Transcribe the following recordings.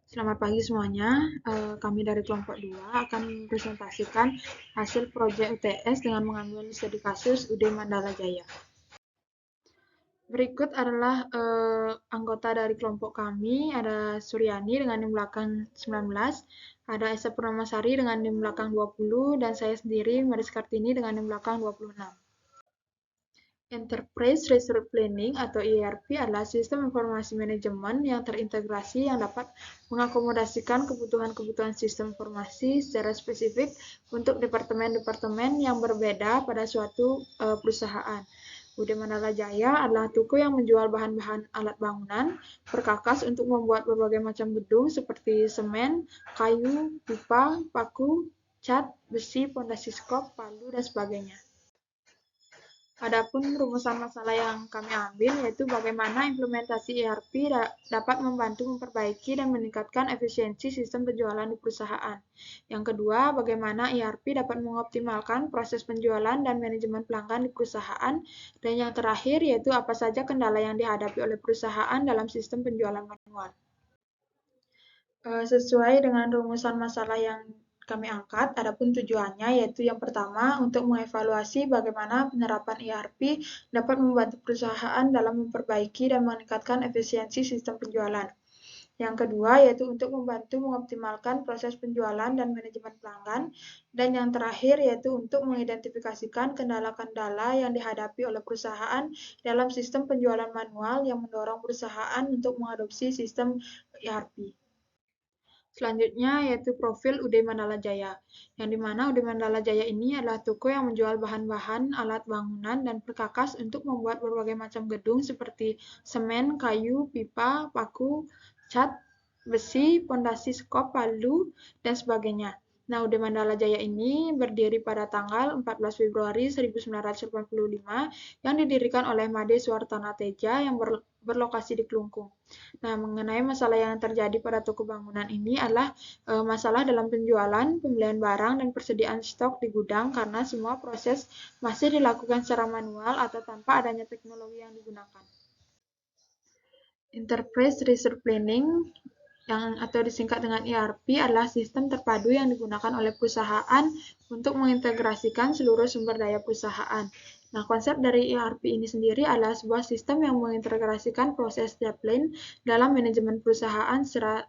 Selamat pagi semuanya. Kami dari kelompok 2 akan mempresentasikan hasil proyek UTS dengan mengambil studi kasus UD Mandala Jaya. Berikut adalah anggota dari kelompok kami. Ada Suryani dengan NIM belakang 19, ada Esa Purnamasari dengan NIM belakang 20, dan saya sendiri, Maris Kartini dengan NIM belakang 26. Enterprise Resource Planning atau ERP adalah sistem informasi manajemen yang terintegrasi yang dapat mengakomodasikan kebutuhan-kebutuhan sistem informasi secara spesifik untuk departemen-departemen yang berbeda pada suatu perusahaan. UD Mandala Jaya adalah toko yang menjual bahan-bahan alat bangunan, perkakas untuk membuat berbagai macam gedung seperti semen, kayu, pipa, paku, cat, besi, pondasi skop, palu, dan sebagainya. Adapun rumusan masalah yang kami ambil yaitu bagaimana implementasi ERP dapat membantu memperbaiki dan meningkatkan efisiensi sistem penjualan di perusahaan. Yang kedua, bagaimana ERP dapat mengoptimalkan proses penjualan dan manajemen pelanggan di perusahaan. Dan yang terakhir yaitu apa saja kendala yang dihadapi oleh perusahaan dalam sistem penjualan manual. Sesuai dengan rumusan masalah yang kami angkat, adapun tujuannya yaitu yang pertama untuk mengevaluasi bagaimana penerapan ERP dapat membantu perusahaan dalam memperbaiki dan meningkatkan efisiensi sistem penjualan. Yang kedua yaitu untuk membantu mengoptimalkan proses penjualan dan manajemen pelanggan. Dan yang terakhir yaitu untuk mengidentifikasikan kendala-kendala yang dihadapi oleh perusahaan dalam sistem penjualan manual yang mendorong perusahaan untuk mengadopsi sistem ERP. Selanjutnya yaitu profil UD Mandala Jaya, yang dimana UD Mandala Jaya ini adalah toko yang menjual bahan-bahan alat bangunan dan perkakas untuk membuat berbagai macam gedung seperti semen, kayu, pipa, paku, cat, besi, pondasi skop, palu, dan sebagainya. Nah, UD Mandala Jaya ini berdiri pada tanggal 14 Februari 1985 yang didirikan oleh Made Suartana Teja yang berlokasi di Kelungkung. Nah, mengenai masalah yang terjadi pada toko bangunan ini adalah masalah dalam penjualan, pembelian barang, dan persediaan stok di gudang karena semua proses masih dilakukan secara manual atau tanpa adanya teknologi yang digunakan. Enterprise Resource Planning atau disingkat dengan ERP adalah sistem terpadu yang digunakan oleh perusahaan untuk mengintegrasikan seluruh sumber daya perusahaan. Nah, konsep dari ERP ini sendiri adalah sebuah sistem yang mengintegrasikan proses setiap lane dalam manajemen perusahaan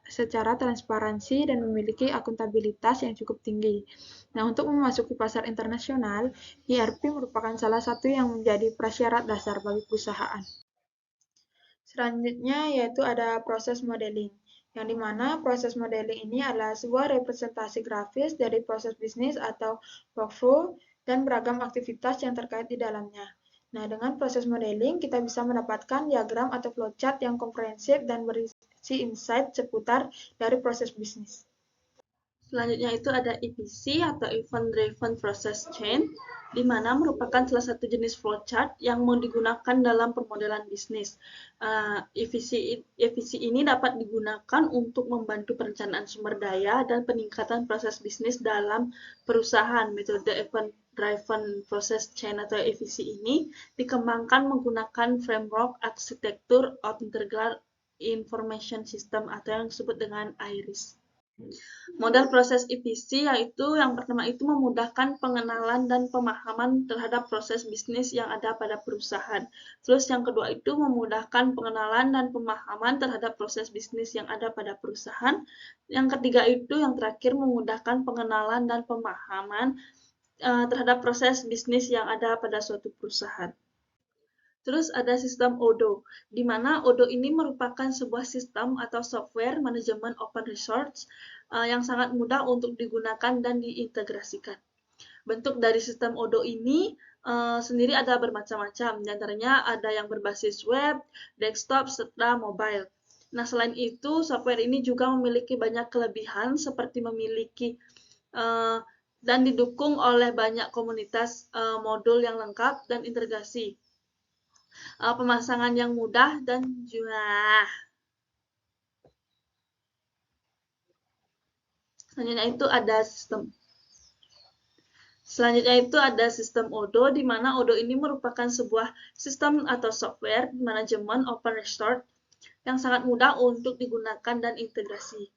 secara transparansi dan memiliki akuntabilitas yang cukup tinggi. Nah, untuk memasuki pasar internasional, ERP merupakan salah satu yang menjadi prasyarat dasar bagi perusahaan. Selanjutnya yaitu ada proses modeling, yang dimana proses modeling ini adalah sebuah representasi grafis dari proses bisnis atau workflow dan beragam aktivitas yang terkait di dalamnya. Nah, dengan proses modeling, kita bisa mendapatkan diagram atau flowchart yang komprehensif dan berisi insight seputar dari proses bisnis. Selanjutnya itu ada EPC atau Event Driven Process Chain, di mana merupakan salah satu jenis flowchart yang mau digunakan dalam permodelan bisnis. EPC ini dapat digunakan untuk membantu perencanaan sumber daya dan peningkatan proses bisnis dalam perusahaan. Metode Event Driven Process Chain atau EPC ini dikembangkan menggunakan framework arsitektur Integral Information System atau yang disebut dengan IRIS. Model proses EPC yaitu yang pertama itu memudahkan pengenalan dan pemahaman terhadap proses bisnis yang ada pada perusahaan. Terus yang kedua itu memudahkan pengenalan dan pemahaman terhadap proses bisnis yang ada pada perusahaan. Yang ketiga itu yang terakhir memudahkan pengenalan dan pemahaman terhadap proses bisnis yang ada pada suatu perusahaan. Terus ada sistem Odoo, di mana Odoo ini merupakan sebuah sistem atau software manajemen open resource yang sangat mudah untuk digunakan dan diintegrasikan. Bentuk dari sistem Odoo ini sendiri ada bermacam-macam, di antaranya ada yang berbasis web, desktop, serta mobile. Nah, selain itu, software ini juga memiliki banyak kelebihan seperti memiliki dan didukung oleh banyak komunitas modul yang lengkap dan integrasi. Pemasangan yang mudah dan juga Selanjutnya itu ada sistem Odoo, di mana Odoo ini merupakan sebuah sistem atau software manajemen open resource yang sangat mudah untuk digunakan dan integrasi.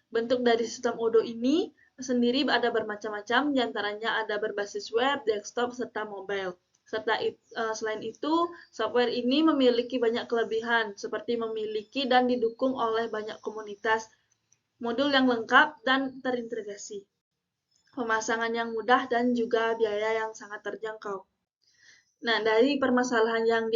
Bentuk dari sistem Odoo ini sendiri ada bermacam-macam, diantaranya ada berbasis web, desktop, serta mobile. Selain itu, software ini memiliki banyak kelebihan, seperti memiliki dan didukung oleh banyak komunitas, modul yang lengkap dan terintegrasi, pemasangan yang mudah, dan juga biaya yang sangat terjangkau. Nah, dari permasalahan yang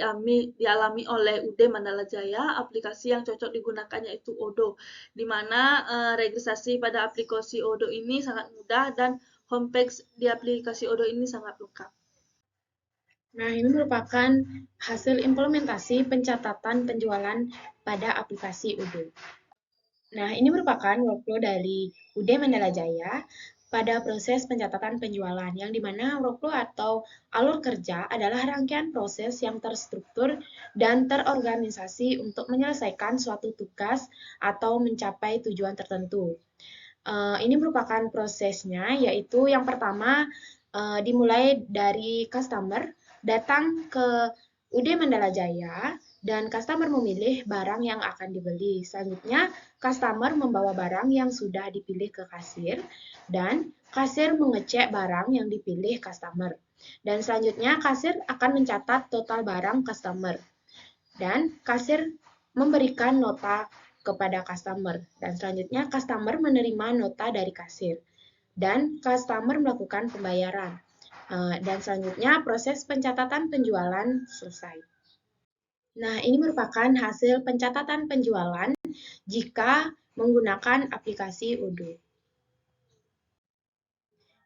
dialami oleh UD Mandala Jaya, aplikasi yang cocok digunakan yaitu Odoo, di mana registrasi pada aplikasi Odoo ini sangat mudah dan homepage di aplikasi Odoo ini sangat lengkap. Nah, ini merupakan hasil implementasi pencatatan penjualan pada aplikasi Odoo. Nah, ini merupakan workflow dari UD Mandala Jaya pada proses pencatatan penjualan, yang dimana workflow atau alur kerja adalah rangkaian proses yang terstruktur dan terorganisasi untuk menyelesaikan suatu tugas atau mencapai tujuan tertentu. Ini merupakan prosesnya, yaitu yang pertama dimulai dari customer datang ke UD Mandala Jaya dan customer memilih barang yang akan dibeli. Selanjutnya, customer membawa barang yang sudah dipilih ke kasir dan kasir mengecek barang yang dipilih customer. Dan selanjutnya, kasir akan mencatat total barang customer. Dan kasir memberikan nota kepada customer. Dan selanjutnya, customer menerima nota dari kasir. Dan customer melakukan pembayaran. Dan selanjutnya, proses pencatatan penjualan selesai. Nah, ini merupakan hasil pencatatan penjualan jika menggunakan aplikasi Odoo.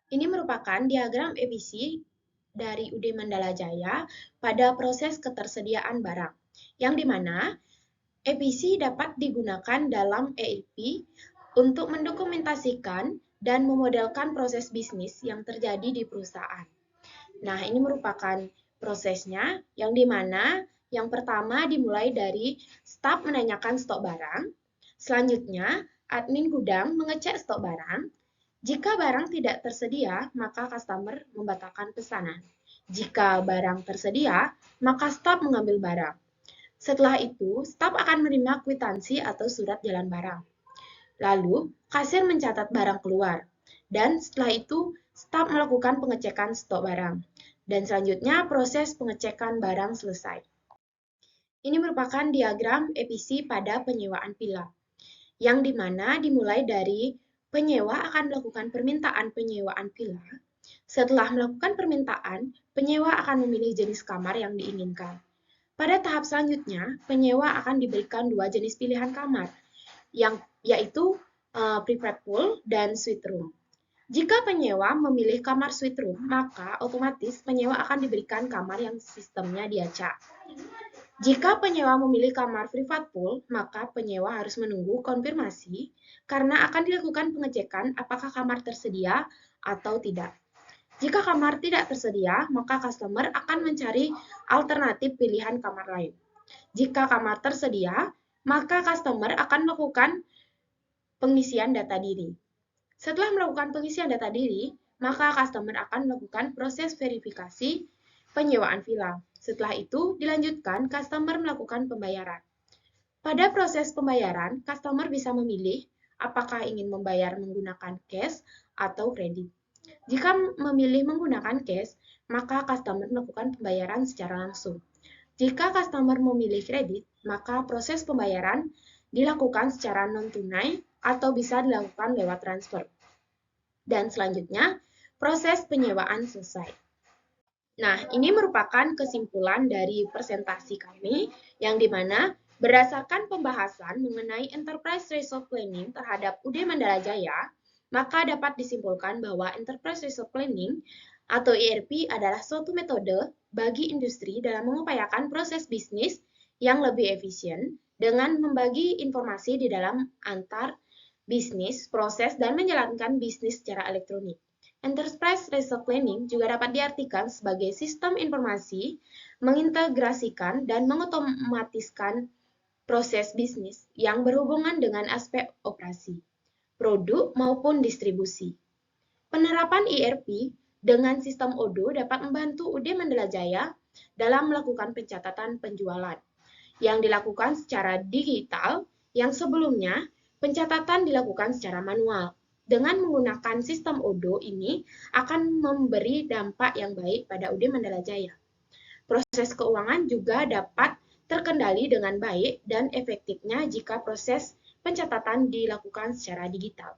Ini merupakan diagram efisi dari UD Mandala Jaya pada proses ketersediaan barang, yang dimana efisi dapat digunakan dalam ERP untuk mendokumentasikan dan memodelkan proses bisnis yang terjadi di perusahaan. Nah, ini merupakan prosesnya, yang dimana yang pertama dimulai dari staf menanyakan stok barang, selanjutnya admin gudang mengecek stok barang. Jika barang tidak tersedia, maka customer membatalkan pesanan. Jika barang tersedia, maka staf mengambil barang. Setelah itu, staf akan menerima kwitansi atau surat jalan barang. Lalu, kasir mencatat barang keluar. Dan setelah itu, staf melakukan pengecekan stok barang. Dan selanjutnya, proses pengecekan barang selesai. Ini merupakan diagram efisi pada penyewaan villa, yang dimana dimulai dari penyewa akan melakukan permintaan penyewaan villa. Setelah melakukan permintaan, penyewa akan memilih jenis kamar yang diinginkan. Pada tahap selanjutnya, penyewa akan diberikan dua jenis pilihan kamar, yaitu private pool dan suite room. Jika penyewa memilih kamar suite room, maka otomatis penyewa akan diberikan kamar yang sistemnya diacak. Jika penyewa memilih kamar private pool, maka penyewa harus menunggu konfirmasi karena akan dilakukan pengecekan apakah kamar tersedia atau tidak. Jika kamar tidak tersedia, maka customer akan mencari alternatif pilihan kamar lain. Jika kamar tersedia, maka customer akan melakukan pengisian data diri. Setelah melakukan pengisian data diri, maka customer akan melakukan proses verifikasi penyewaan villa. Setelah itu, dilanjutkan customer melakukan pembayaran. Pada proses pembayaran, customer bisa memilih apakah ingin membayar menggunakan cash atau kredit. Jika memilih menggunakan cash, maka customer melakukan pembayaran secara langsung. Jika customer memilih kredit, maka proses pembayaran dilakukan secara non-tunai atau bisa dilakukan lewat transfer. Dan selanjutnya, proses penyewaan selesai. Nah, ini merupakan kesimpulan dari presentasi kami, yang dimana berdasarkan pembahasan mengenai Enterprise Resource Planning terhadap UD Mandala Jaya, maka dapat disimpulkan bahwa Enterprise Resource Planning atau ERP adalah suatu metode bagi industri dalam mengupayakan proses bisnis yang lebih efisien dengan membagi informasi di dalam antar bisnis, proses, dan menjalankan bisnis secara elektronik. Enterprise Resource Planning juga dapat diartikan sebagai sistem informasi mengintegrasikan dan mengotomatiskan proses bisnis yang berhubungan dengan aspek operasi, produk maupun distribusi. Penerapan ERP dengan sistem Odoo dapat membantu UD Mandala Jaya dalam melakukan pencatatan penjualan yang dilakukan secara digital, yang sebelumnya Pencatatan dilakukan secara manual. Dengan menggunakan sistem ODO ini akan memberi dampak yang baik pada UD Mandala Jaya. Proses keuangan juga dapat terkendali dengan baik dan efektifnya jika proses pencatatan dilakukan secara digital.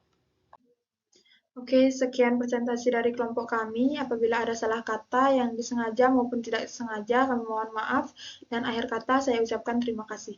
Oke, sekian presentasi dari kelompok kami. Apabila ada salah kata yang disengaja maupun tidak disengaja, kami mohon maaf. Dan akhir kata saya ucapkan terima kasih.